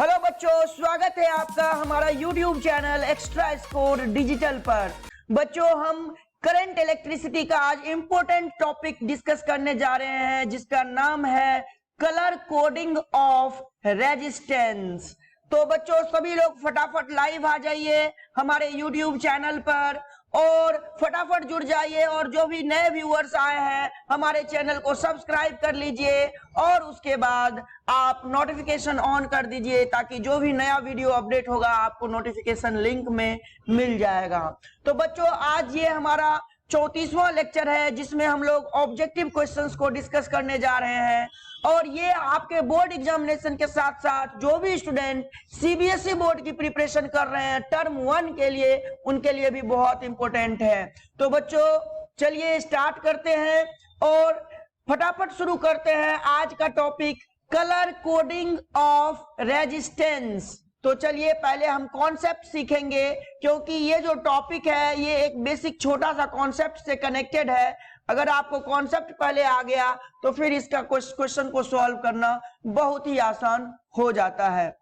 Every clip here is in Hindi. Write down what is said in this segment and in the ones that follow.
हेलो बच्चों, स्वागत है आपका हमारा YouTube channel extra score digital पर। बच्चों, हम करंट इलेक्ट्रिसिटी का आज इंपॉर्टेंट टॉपिक डिस्कस करने जा रहे हैं जिसका नाम है कलर कोडिंग ऑफ रेजिस्टेंस। तो बच्चों, सभी लोग फटाफट लाइव आ जाइए हमारे YouTube चैनल पर और फटाफट जुड़ जाइए, और जो भी नए व्यूअर्स आए हैं हमारे चैनल को सब्सक्राइब कर लीजिए और उसके बाद आप नोटिफिकेशन ऑन कर दीजिए ताकि जो भी नया वीडियो अपडेट होगा आपको नोटिफिकेशन लिंक में मिल जाएगा। तो बच्चों, आज ये हमारा 34वां लेक्चर है जिसमें हम लोग ऑब्जेक्टिव क्वेश्चंस को डिस्कस करने जा रहे हैं, और ये आपके बोर्ड एग्जामिनेशन के साथ साथ जो भी स्टूडेंट सीबीएसई बोर्ड की प्रिपरेशन कर रहे हैं टर्म 1 के लिए, उनके लिए भी बहुत इंपॉर्टेंट है। तो बच्चों, चलिए स्टार्ट करते हैं और फटाफट शुरू करते हैं आज का topic colour coding of resistance. तो चलिए पहले हम कॉन्सेप्ट सीखेंगे, क्योंकि ये जो टॉपिक है ये एक बेसिक छोटा सा कॉन्सेप्ट से कनेक्टेड है। अगर आपको कॉन्सेप्ट पहले आ गया तो फिर इसका क्वेश्चन को सॉल्व करना बहुत ही आसान हो जाता है।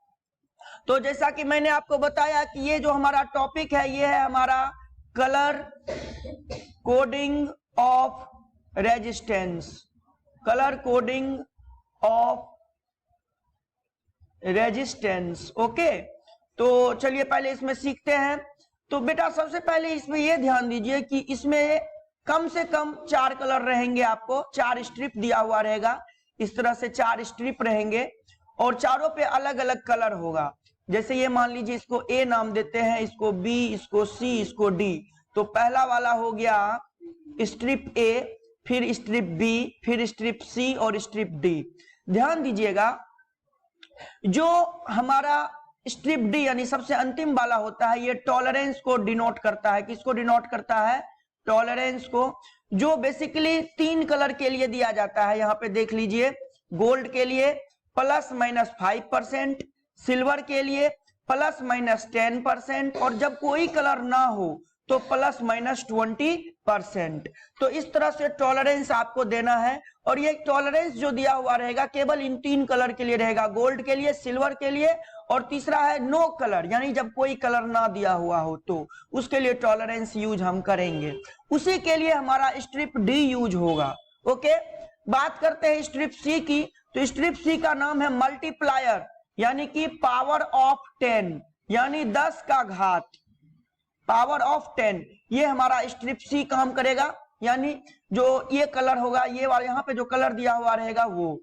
तो जैसा कि मैंने आपको बताया कि ये जो हमारा टॉपिक है ये है हमारा colour coding of resistance. Colour coding of resistance, okay. तो चलिए पहले इसमें सीखते हैं। तो बेटा सबसे पहले इसमें यह ध्यान दीजिए कि इसमें कम से कम 4 कलर रहेंगे, आपको 4 स्ट्रिप दिया हुआ रहेगा। इस तरह से 4 स्ट्रिप रहेंगे और चारों पे अलग अलग कलर होगा। जैसे ये मान लीजिए इसको ए नाम देते हैं, इसको बी, इसको सी, इसको डी। तो पहला वाला हो गया स्ट्रिप ए, फिर स्ट्रिप बी, फिर स्ट्रिप सी और स्ट्रिप डी। ध्यान दीजिएगा, जो हमारा स्ट्रिप डी यानी सबसे अंतिम वाला होता है ये टॉलरेंस को डिनोट करता है। किसको डिनोट करता है? टॉलरेंस को, जो बेसिकली 3 कलर के लिए दिया जाता है। यहां पे देख लीजिए, गोल्ड के लिए +-5%, सिल्वर के लिए +-10%, और जब कोई कलर ना हो तो +-20%। तो इस तरह से टॉलरेंस आपको देना है, और ये टॉलरेंस जो दिया हुआ रहेगा केवल इन 3 कलर के लिए रहेगा, गोल्ड के लिए, सिल्वर के लिए, और तीसरा है नो कलर, यानी जब कोई कलर ना दिया हुआ हो तो उसके लिए टॉलरेंस यूज हम करेंगे। उसी के लिए हमारा स्ट्रिप डी यूज होगा, ओके। बात करते हैं स्ट्रिप सी की। तो स्ट्रिप सी का नाम है मल्टीप्लायर, यानी कि पावर ऑफ 10, यानी 10 का घात, पावर ऑफ 10। ये हमारा स्ट्रिप सी काम करेगा, यानी जो ये कलर होगा, ये वाला यहाँ पे जो कलर दिया हुआ रहेगा वो।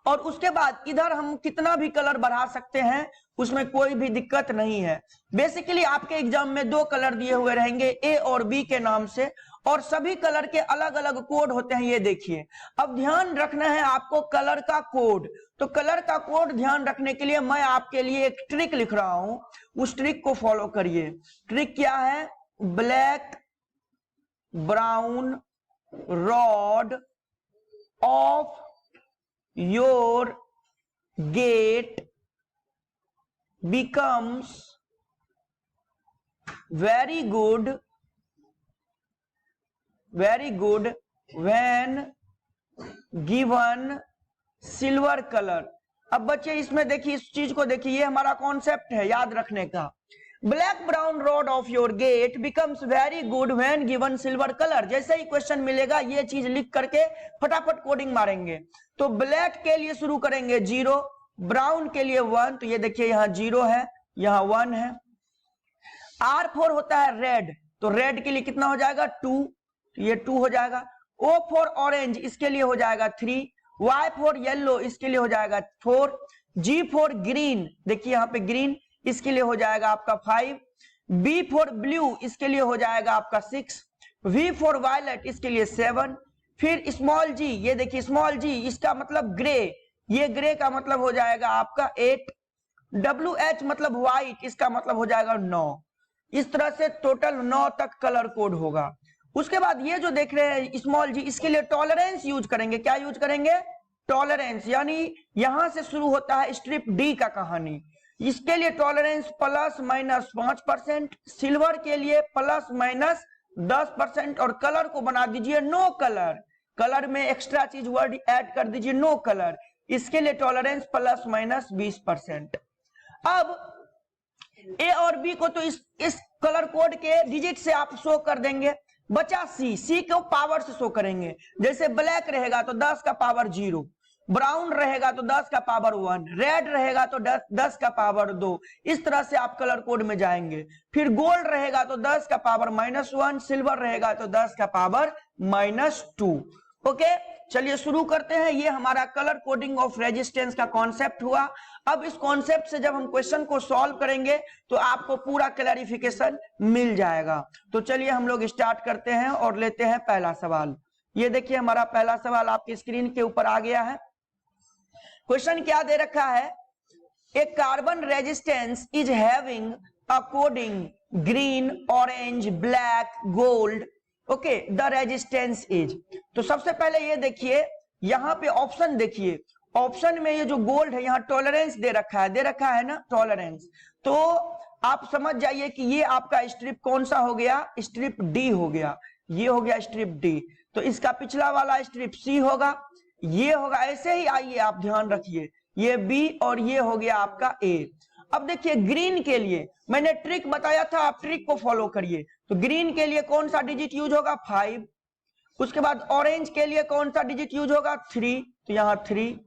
और उसके बाद इधर हम कितना भी कलर बढ़ा सकते हैं, उसमें कोई भी दिक्कत नहीं है। बेसिकली आपके एग्जाम में 2 कलर दिए हुए रहेंगे, ए और बी के नाम से, और सभी कलर के अलग अलग कोड होते हैं। ये देखिए, अब ध्यान रखना है आपको कलर का कोड। तो कलर का कोड ध्यान रखने के लिए मैं आपके लिए एक ट्रिक लिख रहा हूं, उस ट्रिक को फॉलो करिए। ट्रिक क्या है? Black brown rod of your gate becomes very good when given silver color। अब बच्चे इसमें देखिए, इस चीज को देखिए, ये हमारा कॉन्सेप्ट है याद रखने का। Black brown road of your gate becomes very good when given silver colour. जैसे ही क्वेश्चन मिलेगा ये चीज लिख करके फटाफट कोडिंग मारेंगे। तो ब्लैक के लिए शुरू करेंगे 0, ब्राउन के लिए 1, तो ये देखिए यहाँ 0 है, यहाँ 1 है। R4 होता है रेड, तो रेड के लिए कितना हो जाएगा? 2, तो ये 2 हो जाएगा। O फॉर ऑरेंज, इसके लिए हो जाएगा 3, Y फॉर येलो, इसके लिए हो जाएगा 4, G फॉर ग्रीन, देखिए यहाँ पे ग्रीन, इसके लिए हो जाएगा आपका 5, B फॉर ब्लू, इसके लिए हो जाएगा आपका 6, V फॉर वायलेट, इसके लिए 7, फिर स्मॉल जी, ये देखिए स्मॉल जी, इसका मतलब ग्रे, ये ग्रे का मतलब हो जाएगा आपका 8, WH मतलब व्हाइट, इसका मतलब हो जाएगा 9। इस तरह से टोटल 9 तक कलर कोड होगा। उसके बाद ये जो देख रहे हैं स्मॉल जी, इसके लिए टॉलरेंस यूज करेंगे। क्या यूज करेंगे? टॉलरेंस, यानी यहां से शुरू होता है स्ट्रिप डी का कहानी। इसके लिए टॉलरेंस +-5%, सिल्वर के लिए +-10%, और कलर को बना दीजिए नो कलर। कलर में एक्स्ट्रा चीज वर्ड ऐड कर दीजिए नो कलर, इसके लिए टॉलरेंस प्लस माइनस 20%। अब ए और बी को तो इस कलर कोड के डिजिट से आप शो कर देंगे। बचा सी को पावर से शो करेंगे। जैसे ब्लैक रहेगा तो 10 का पावर 0, ब्राउन रहेगा तो 10 का पावर 1, रेड रहेगा तो 10 का पावर 2। इस तरह से आप कलर कोड में जाएंगे। फिर गोल्ड रहेगा तो 10 का पावर -1, सिल्वर रहेगा तो 10 का पावर -2। ओके, चलिए शुरू करते हैं। ये हमारा कलर कोडिंग ऑफ रेजिस्टेंस का कॉन्सेप्ट हुआ। अब इस कॉन्सेप्ट से जब हम क्वेश्चन को सॉल्व करेंगे तो आपको पूरा क्लैरिफिकेशन मिल जाएगा। तो चलिए हम लोग स्टार्ट करते हैं और लेते हैं पहला सवाल। ये देखिए हमारा पहला सवाल आपकी स्क्रीन के ऊपर आ गया है। क्वेश्चन क्या दे रखा है? A carbon resistance is having a coding green, orange, black, gold. Okay, the resistance is. तो सबसे पहले ये देखिए, यहां पे ऑप्शन देखिए। ऑप्शन में ये जो गोल्ड है, यहां टॉलरेंस दे रखा है ना, टॉलरेंस। तो आप समझ जाइए कि ये आपका स्ट्रिप कौन सा हो गया? स्ट्रिप डी हो गया। ये हो गया स्ट्रिप डी। तो इसका पिछला वाला स्ट्रिप सी होगा, ये होगा। ऐसे ही आइए आप ध्यान रखिए, ये बी और ये हो गया आपका ए। अब देखिए ग्रीन के लिए मैंने ट्रिक बताया था, आप ट्रिक को फॉलो करिए। तो ग्रीन के लिए कौन सा डिजिट यूज होगा? 5। उसके बाद ऑरेंज के लिए कौन सा डिजिट यूज होगा? 3, तो यहां 3।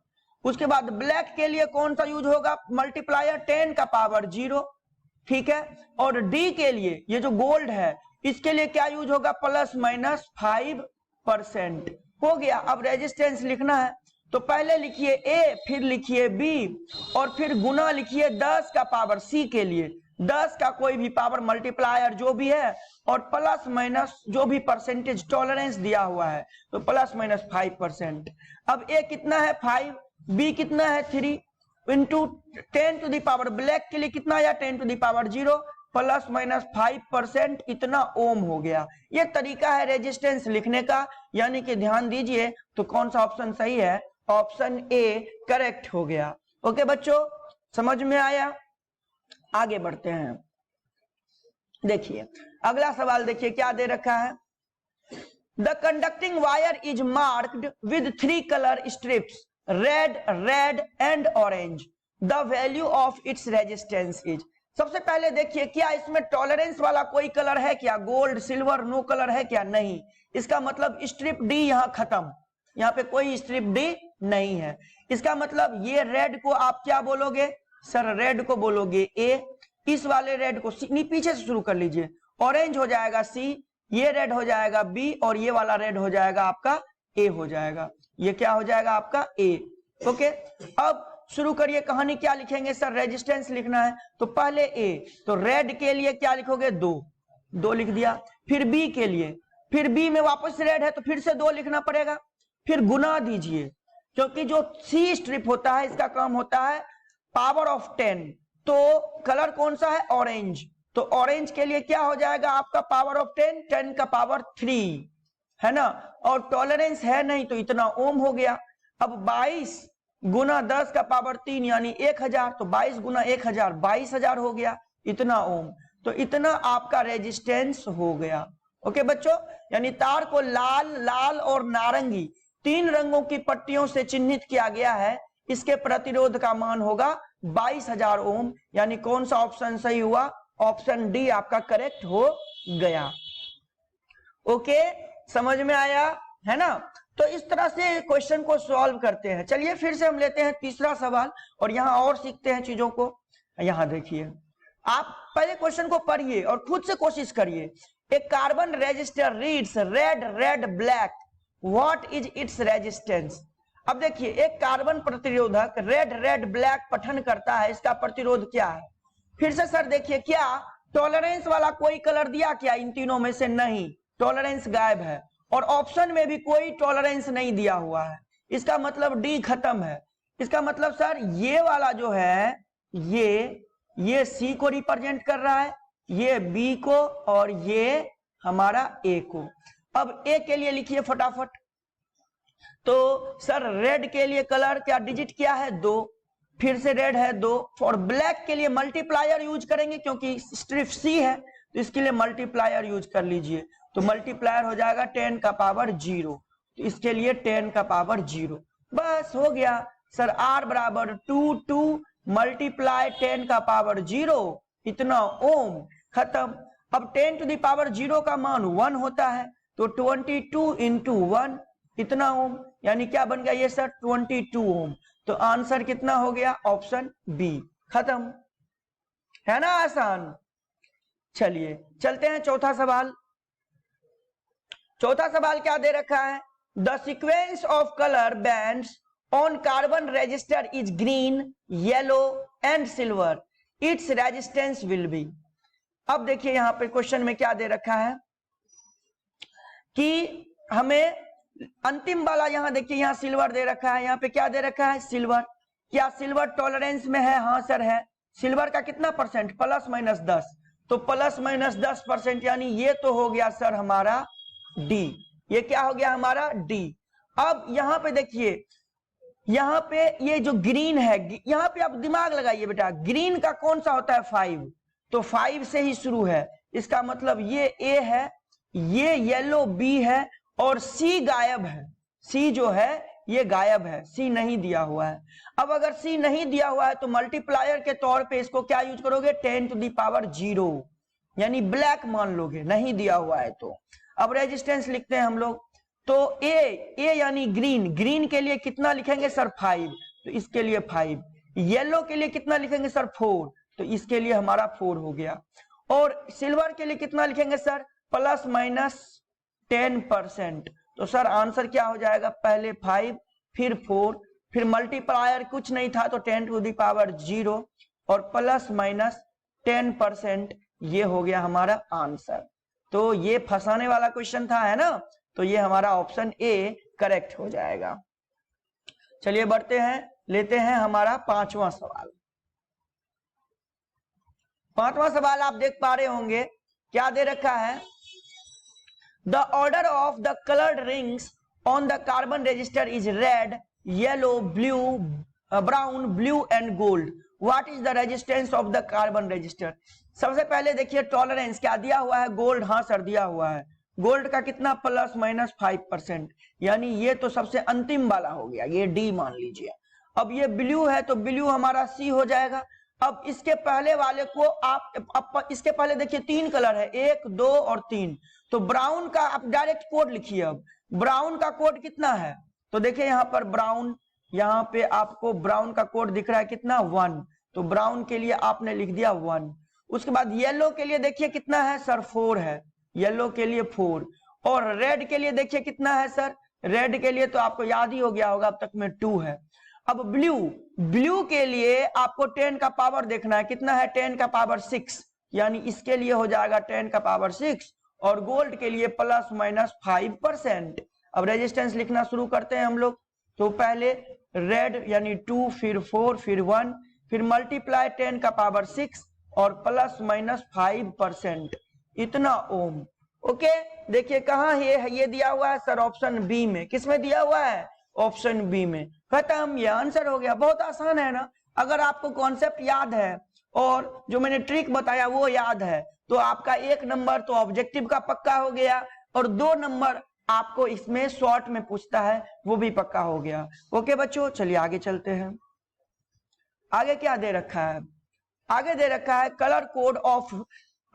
उसके बाद ब्लैक के लिए कौन सा यूज होगा? मल्टीप्लायर 10 का पावर 0, ठीक है। और डी के लिए, ये जो गोल्ड है, इसके लिए क्या यूज होगा? +/-5% हो गया। अब रेजिस्टेंस लिखना है तो पहले लिखिए ए, फिर लिखिए बी, और फिर गुना लिखिए 10 का पावर सी के लिए। 10 का कोई भी पावर मल्टीप्लायर जो भी है, और प्लस माइनस जो भी परसेंटेज टॉलरेंस दिया हुआ है, तो +/-5%। अब ए कितना है? 5, बी कितना है? 3, into 10 to the power, black के लिए कितना आया? 10 टू द पावर 0, +/-5%, इतना ओम हो गया। ये तरीका है रेजिस्टेंस लिखने का, यानी कि ध्यान दीजिए। तो कौन सा ऑप्शन सही है? ऑप्शन ए करेक्ट हो गया। ओके बच्चों, समझ में आया? आगे बढ़ते हैं। देखिए अगला सवाल, देखिए क्या दे रखा है। The conducting wire is marked with 3 colour strips, red, red and orange. The value of its resistance is. सबसे पहले देखिए, क्या इसमें टॉलरेंस वाला कोई कलर है क्या? गोल्ड, सिल्वर, नो कलर है क्या? नहीं। इसका मतलब स्ट्रिप डी यहां खत्म, यहां पे कोई स्ट्रिप डी नहीं है। इसका मतलब ये रेड को आप क्या बोलोगे? सर रेड को बोलोगे ए, इस वाले रेड को सी, नहीं पीछे से शुरू कर लीजिए। ऑरेंज हो जाएगा सी, ये रेड हो जाएगा बी, और ये वाला रेड हो जाएगा आपका ए हो जाएगा। ये क्या हो जाएगा आपका? ए। ओके, अब शुरू करिए कहानी। क्या लिखेंगे? सर रेजिस्टेंस लिखना है, तो पहले ए, तो रेड के लिए क्या लिखोगे? 2 लिख दिया। फिर बी के लिए, फिर बी में वापस रेड है तो फिर से 2 लिखना पड़ेगा। फिर गुना दीजिए, क्योंकि जो सी स्ट्रिप होता है इसका काम होता है पावर ऑफ 10। तो कलर कौन सा है? ऑरेंज। तो ऑरेंज के लिए क्या हो जाएगा आपका? पावर ऑफ 10, 10 का पावर 3 है ना। और टॉलरेंस है नहीं, तो इतना ओम हो गया। अब 22 गुना 10 का पावर 3 यानी 1000, तो 22 गुना 1000 22,000 हो गया, इतना ओम। तो इतना आपका रेजिस्टेंस हो गया। ओके बच्चों, यानी तार को लाल, लाल और नारंगी 3 रंगों की पट्टियों से चिन्हित किया गया है। इसके प्रतिरोध का मान होगा 22,000 ओम। यानी कौन सा ऑप्शन सही हुआ? ऑप्शन डी आपका करेक्ट हो गया। ओके, समझ में आया है ना। तो इस तरह से क्वेश्चन को सॉल्व करते हैं। चलिए फिर से हम लेते हैं तीसरा सवाल, और यहां और सीखते हैं चीजों को। यहां देखिए, आप पहले क्वेश्चन को पढ़िए और खुद से कोशिश करिए। A carbon resistor reads red, red, black, what is its resistance. अब देखिए, एक कार्बन प्रतिरोधक रेड, रेड, ब्लैक पठन करता है, इसका प्रतिरोध क्या है? फिर से सर देखिए, क्या टॉलरेंस वाला कोई कलर दिया क्या? इन तीनों में से नहीं, टॉलरेंस गायब है। और ऑप्शन में भी कोई टॉलरेंस नहीं दिया हुआ है। इसका मतलब डी खत्म है। इसका मतलब सर ये वाला जो है, ये सी को रिप्रेजेंट कर रहा है, ये बी को, और ये हमारा ए को। अब ए के लिए लिखिए फटाफट। तो सर रेड के लिए कलर क्या डिजिट क्या है? 2, फिर से रेड है 2। और ब्लैक के लिए मल्टीप्लायर यूज करेंगे, क्योंकि स्ट्रिप सी है, तो इसके लिए मल्टीप्लायर यूज कर लीजिए। तो मल्टीप्लायर हो जाएगा 10 का पावर 0, तो इसके लिए 10 का पावर 0। बस हो गया, सर R बराबर 2 मल्टीप्लाई 10 का पावर 0 इतना ओम, खत्म। अब 10 टू द पावर 0 का मान 1 होता है, तो 22 इंटू 1 इतना ओम, यानी क्या बन गया ये सर 22 ओम। तो आंसर कितना हो गया, ऑप्शन बी, खत्म, है ना आसान। चलिए चलते हैं चौथा सवाल। चौथा सवाल क्या दे रखा है, the sequence of colour bands on carbon register is green, yellow and silver, its resistance will be. अब देखिए यहां पे क्वेश्चन में क्या दे रखा है कि हमें अंतिम वाला, यहां देखिए यहां सिल्वर दे रखा है, यहां पे क्या दे रखा है सिल्वर। क्या सिल्वर टॉलरेंस में है, हाँ सर है। सिल्वर का कितना परसेंट, प्लस माइनस 10, तो प्लस माइनस 10%, यानी ये तो हो गया सर हमारा डी, ये क्या हो गया हमारा डी। अब यहां पे देखिए, यहां पे ये जो ग्रीन है, यहां पे आप दिमाग लगाइए बेटा, ग्रीन का कौन सा होता है 5, तो 5 से ही शुरू है, इसका मतलब ये ए है, ये येलो बी है और सी गायब है, सी जो है ये गायब है, सी नहीं दिया हुआ है। अब अगर सी नहीं दिया हुआ है तो मल्टीप्लायर के तौर पे इसको क्या यूज करोगे, 10 टू दी पावर 0, यानी ब्लैक मान लोगे, नहीं दिया हुआ है तो। अब रेजिस्टेंस लिखते हैं हम लोग, तो ए यानी ग्रीन, ग्रीन के लिए कितना लिखेंगे सर 5, तो इसके लिए 5। येलो के लिए कितना लिखेंगे सर 4, तो इसके लिए हमारा 4 हो गया। और सिल्वर के लिए कितना लिखेंगे सर, प्लस माइनस 10%, तो सर आंसर क्या हो जाएगा, पहले 5 फिर 4, फिर मल्टीप्लायर कुछ नहीं था तो 10 टू दी पावर 0 और प्लस माइनस 10%, ये हो गया हमारा आंसर। तो ये फंसाने वाला क्वेश्चन था, है ना, तो ये हमारा ऑप्शन ए करेक्ट हो जाएगा। चलिए बढ़ते हैं, लेते हैं हमारा पांचवा सवाल। पांचवा सवाल आप देख पा रहे होंगे क्या दे रखा है, the order of the coloured rings on the carbon register is red, yellow, blue, brown, blue and gold, what is the resistance of the carbon register. सबसे पहले देखिए टॉलरेंस क्या दिया हुआ है, गोल्ड, हाँ सर दिया हुआ है, गोल्ड का कितना प्लस माइनस 5%, यानी ये तो सबसे अंतिम वाला हो गया, ये डी मान लीजिए। अब ये ब्लू है तो ब्लू हमारा सी हो जाएगा। अब इसके पहले वाले को आप इसके पहले देखिए 3 कलर है, 1 2 और 3, तो ब्राउन का आप डायरेक्ट कोड लिखिए। अब ब्राउन का कोड कितना है, तो देखिए यहाँ पर ब्राउन, यहाँ पे आपको ब्राउन का कोड दिख रहा है कितना 1, तो ब्राउन के लिए आपने लिख दिया 1। उसके बाद येलो के लिए देखिए कितना है सर 4 है, येलो के लिए 4, और रेड के लिए देखिए कितना है सर, रेड के लिए तो आपको याद ही हो गया होगा अब तक में 2 है। अब ब्लू, ब्लू के लिए आपको 10 का पावर देखना है, कितना है 10 का पावर 6, यानी इसके लिए हो जाएगा 10 का पावर 6, और गोल्ड के लिए प्लस माइनस 5%। अब रेजिस्टेंस लिखना शुरू करते हैं हम लोग, तो पहले रेड यानी 2, फिर 4, फिर 1, फिर मल्टीप्लाई 10 का पावर 6 और प्लस माइनस 5%, इतना ओम। ओके, देखिए कहाँ ये दिया हुआ है सर, ऑप्शन बी में। किस में दिया हुआ है, ऑप्शन बी में, खत्म, ये आंसर हो गया। बहुत आसान है ना, अगर आपको कॉन्सेप्ट याद है और जो मैंने ट्रिक बताया वो याद है तो आपका 1 नंबर तो ऑब्जेक्टिव का पक्का हो गया, और 2 नंबर आपको इसमें शॉर्ट में पूछता है वो भी पक्का हो गया। ओके बच्चों, चलिए आगे चलते हैं। आगे क्या दे रखा है, आगे दे रखा है colour code of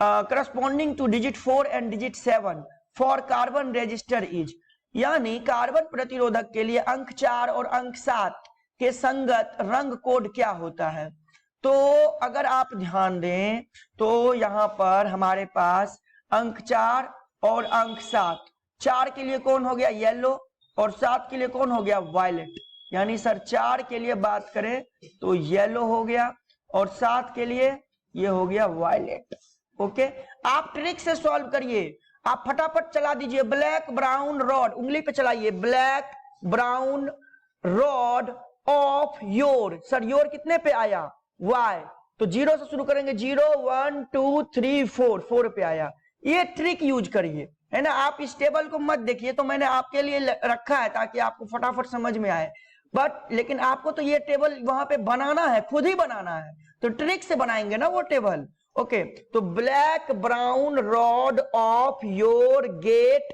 corresponding two digit 4 and digit 7 for carbon register is, यानी कार्बन प्रतिरोधक के लिए अंक 4 और अंक 7 के संगत रंग कोड क्या होता है। तो अगर आप ध्यान दें तो यहां पर हमारे पास अंक 4 और अंक 7, 4 के लिए कौन हो गया येलो और 7 के लिए कौन हो गया वायलेट, यानी सर 4 के लिए बात करें तो येलो हो गया और 7 के लिए ये हो गया वायलेट। ओके, आप ट्रिक से सॉल्व करिए, आप फटाफट चला दीजिए, ब्लैक ब्राउन रॉड, उंगली पे चलाइए, black brown rod of your, sir your कितने पे आया वाई, तो 0 से शुरू करेंगे, 0 1 2 3 4, 4 पे आया। ये ट्रिक यूज करिए, है ना, आप इस टेबल को मत देखिए, तो मैंने आपके लिए रखा है ताकि आपको फटाफट समझ में आए, बट लेकिन आपको तो ये टेबल वहां पे बनाना है, खुद ही बनाना है, तो ट्रिक से बनाएंगे ना वो टेबल। ओके, तो black brown rod of your gate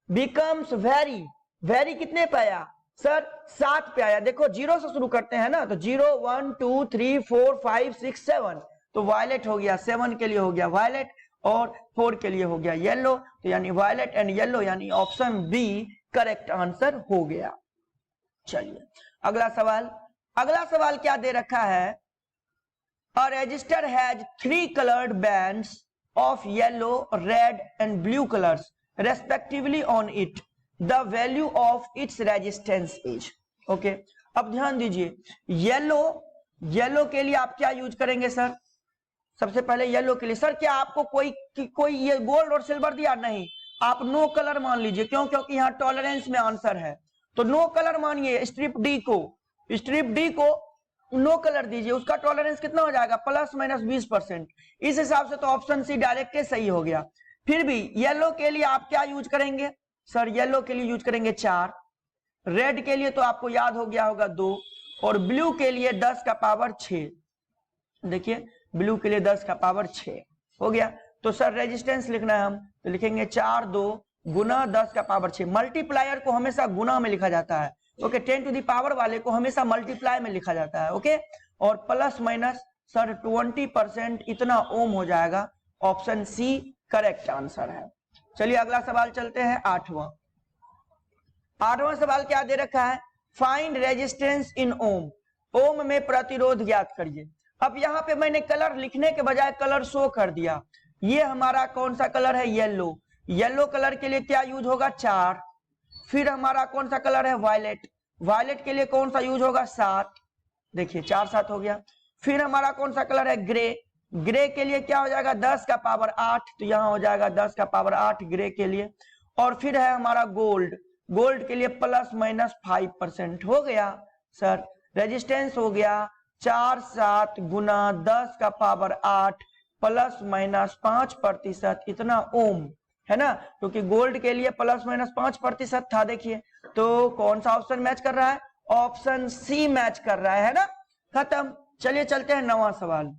becomes very, very कितने पे आया सर 7 पे आया, देखो 0 से शुरू करते हैं ना, तो 0 1 2 3 4 5 6 7, तो वायलेट हो गया, 7 के लिए हो गया वायलेट और 4 के लिए हो गया येलो, तो यानी वायलेट एंड येलो, यानी ऑप्शन बी करेक्ट आंसर हो गया। चलिए अगला सवाल, अगला सवाल क्या दे रखा है, a resistor has 3 coloured bands of yellow red and blue colours respectively on it, the value of its resistance is. Okay, अब ध्यान दीजिए, येलो के लिए आप क्या यूज करेंगे सर, सबसे पहले येलो के लिए सर क्या आपको कोई ये गोल्ड और सिल्वर दिया, नहीं, आप नो कलर मान लीजिए, क्यों, क्योंकि यहाँ टॉलरेंस में आंसर है, तो नो कलर मानिए, स्ट्रिप डी को नो कलर दीजिए, उसका टॉलरेंस कितना हो जाएगा, ±20%। इस हिसाब से तो ऑप्शन सी डायरेक्ट सही हो गया। फिर भी येलो के लिए आप क्या यूज करेंगे सर, येलो के लिए यूज करेंगे 4, रेड के लिए तो आपको याद हो गया होगा 2, और ब्लू के लिए 10 का पावर 6, देखिए ब्लू के लिए 10 का पावर 6 हो गया। तो सर रेजिस्टेंस लिखना है हम, तो लिखेंगे 4 2 गुना 10 का पावर 6, मल्टीप्लायर को हमेशा गुना में लिखा जाता है, ओके, 10 टू द पावर वाले को हमेशा मल्टीप्लाई में लिखा जाता है, ओके, और प्लस माइनस सर 20% इतना ओम हो जाएगा, ऑप्शन सी करेक्ट आंसर है। चलिए अगला सवाल चलते हैं, आठवां सवाल क्या दे रखा है, फाइंड रेजिस्टेंस इन ओम, ओम में प्रतिरोध ज्ञात करिए। अब यहाँ पे मैंने कलर लिखने के बजाय कलर शो कर दिया, ये हमारा कौन सा कलर है, येलो, येलो कलर के लिए क्या यूज होगा 4, फिर हमारा कौन सा कलर है वायलेट, वायलेट के लिए कौन सा यूज होगा 7, देखिए 4 7 हो गया, फिर हमारा कौन सा कलर है ग्रे, ग्रे के लिए क्या हो जाएगा 10 का पावर 8, तो यहां हो जाएगा 10 का पावर 8 ग्रे के लिए, और फिर है हमारा गोल्ड, गोल्ड के लिए ±5% हो गया सर, रेजिस्टेंस हो गया 4 7 गुना 10 का पावर 8 ±5%, इतना ओम है ना, क्योंकि गोल्ड के लिए ±5% था, देखिए तो कौन सा ऑप्शन मैच कर रहा है, ऑप्शन सी मैच कर रहा है ना, खत्म। चलिए चलते हैं नवा सवाल,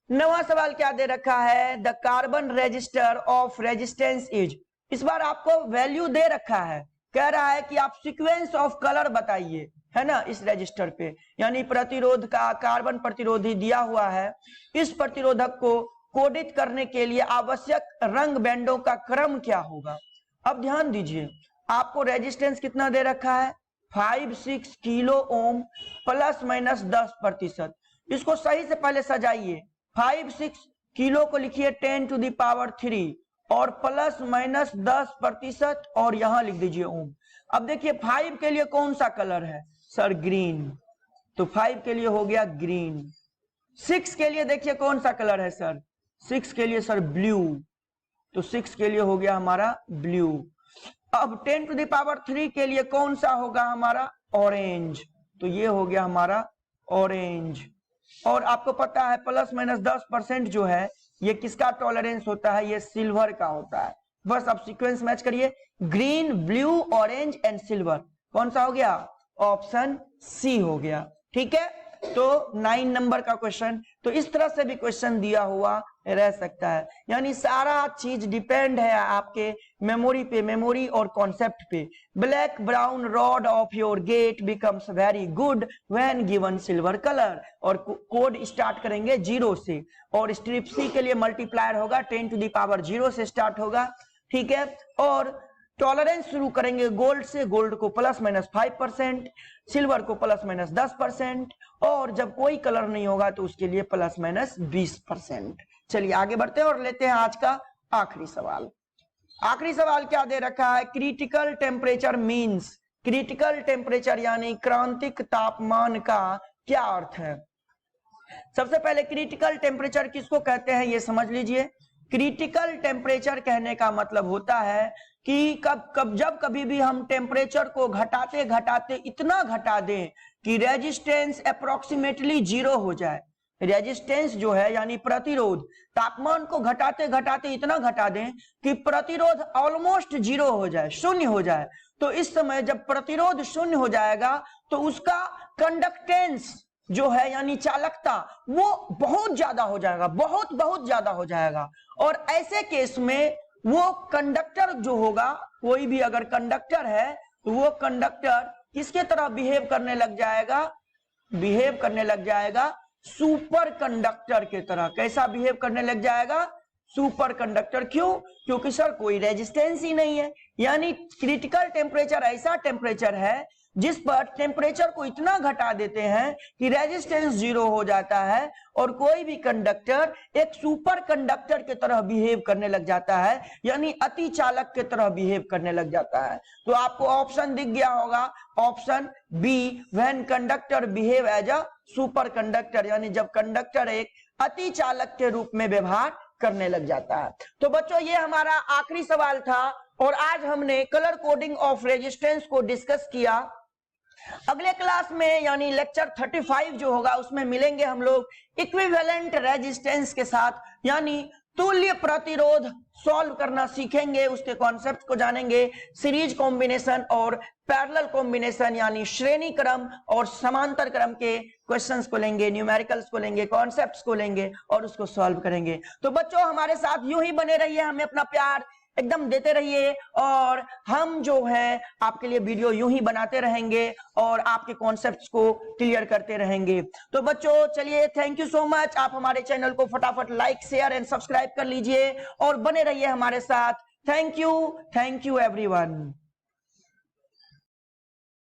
नवा सवाल क्या दे रखा है, the carbon register of resistance is, इस बार आपको वैल्यू दे रखा है, कह रहा है कि आप सीक्वेंस ऑफ कलर बताइए, है ना, इस रजिस्टर पे, यानी प्रतिरोध का कार्बन प्रतिरोधी दिया हुआ है, इस प्रतिरोधक को कोडित करने के लिए आवश्यक रंग बैंडों का क्रम क्या होगा। अब ध्यान दीजिए, आपको रेजिस्टेंस कितना दे रखा है 5-6 किलो ओम ±10%, इसको सही से पहले सजाइए, 5-6 किलो को लिखिए 10 टू द पावर 3 और ±10% और यहां लिख दीजिए ओम। अब देखिए 5 के लिए कौन सा कलर है सर, ग्रीन, तो 5 के लिए हो गया ग्रीन। 6 के लिए देखिए कौन सा कलर है सर, 6 के लिए सर ब्लू, तो 6 के लिए हो गया हमारा ब्लू। अब 10 टू द पावर 3 के लिए कौन सा होगा हमारा, ऑरेंज, तो ये हो गया हमारा ऑरेंज। और आपको पता है ±10% जो है ये किसका टॉलरेंस होता है, ये सिल्वर का होता है। बस अब सीक्वेंस मैच करिए, green blue orange and silver, कौन सा हो गया, ऑप्शन सी हो गया। ठीक है, तो 9 नंबर का क्वेश्चन, तो इस तरह से भी क्वेश्चन दिया हुआ रह सकता है, यानी सारा चीज डिपेंड है आपके मेमोरी पे, मेमोरी और कॉन्सेप्ट पे। Black brown rod of your gate becomes very good when given silver colour, और कोड स्टार्ट करेंगे 0 से, और स्ट्रिप सी के लिए मल्टीप्लायर होगा 10 टू द पावर 0 से स्टार्ट होगा, ठीक है, और टॉलरेंस शुरू करेंगे गोल्ड से, गोल्ड को ±5%, सिल्वर को ±10%, और जब कोई कलर नहीं होगा तो उसके लिए ±20%। चलिए आगे बढ़ते हैं और लेते हैं आज का आखिरी सवाल। आखिरी सवाल क्या दे रखा है, critical temperature means, critical temperature यानी क्रांतिक तापमान का क्या अर्थ है। सबसे पहले क्रिटिकल टेम्परेचर किसको कहते हैं ये समझ लीजिए। क्रिटिकल टेम्परेचर कहने का मतलब होता है कि जब कभी भी हम टेम्परेचर को घटाते घटाते इतना घटा दें कि रेजिस्टेंस अप्रोक्सीमेटली 0 हो जाए, रेजिस्टेंस जो है यानी प्रतिरोध, तापमान को घटाते घटाते इतना घटा दें कि प्रतिरोध ऑलमोस्ट 0 हो जाए, शून्य हो जाए, तो इस समय जब प्रतिरोध शून्य हो जाएगा तो उसका कंडक्टेंस जो है यानी चालकता वो बहुत ज्यादा हो जाएगा, बहुत ज्यादा हो जाएगा, और ऐसे केस में वो कंडक्टर जो होगा, कोई भी अगर कंडक्टर है तो वो कंडक्टर किसके तरह बिहेव करने लग जाएगा? सुपर कंडक्टर के तरह। कैसा बिहेव करने लग जाएगा? Super conductor. क्यों? क्योंकि सर कोई रेजिस्टेंस ही नहीं है। यानी क्रिटिकल टेम्परेचर ऐसा टेम्परेचर है जिस पर टेम्परेचर को इतना घटा देते हैं कि रेजिस्टेंस जीरो हो जाता है और कोई भी कंडक्टर एक सुपर कंडक्टर की तरह बिहेव करने लग जाता है, यानी अति चालक की तरह बिहेव करने लग जाता है। तो आपको ऑप्शन दिख गया होगा, option B, when conductor behave as a super conductor, यानी जब कंडक्टर एक अति चालक के रूप में व्यवहार करने लग जाता है। तो बच्चों ये हमारा आखिरी सवाल था और आज हमने कलर कोडिंग ऑफ रेजिस्टेंस को डिस्कस किया। अगले क्लास में यानी लेक्चर 35 जो होगा उसमें मिलेंगे हम लोग इक्विवेलेंट रेजिस्टेंस के साथ, यानी तुल्य प्रतिरोध सॉल्व करना सीखेंगे, उसके कॉन्सेप्ट को जानेंगे, सीरीज कॉम्बिनेशन और पैरेलल कॉम्बिनेशन यानी श्रेणी क्रम और समांतर क्रम के क्वेश्चंस को लेंगे, न्यूमेरिकल्स को लेंगे, कॉन्सेप्ट्स को लेंगे और उसको सॉल्व करेंगे। तो बच्चों हमारे साथ यूं ही बने रहिए, हमें अपना प्यार एकदम देते रहिए और हम जो है आपके लिए वीडियो यूं ही बनाते रहेंगे और आपके कॉन्सेप्ट्स को क्लियर करते रहेंगे। तो बच्चों चलिए, थैंक यू सो मच। आप हमारे चैनल को फटाफट लाइक, शेयर एंड सब्सक्राइब कर लीजिए और बने रहिए हमारे साथ। Thank you everyone.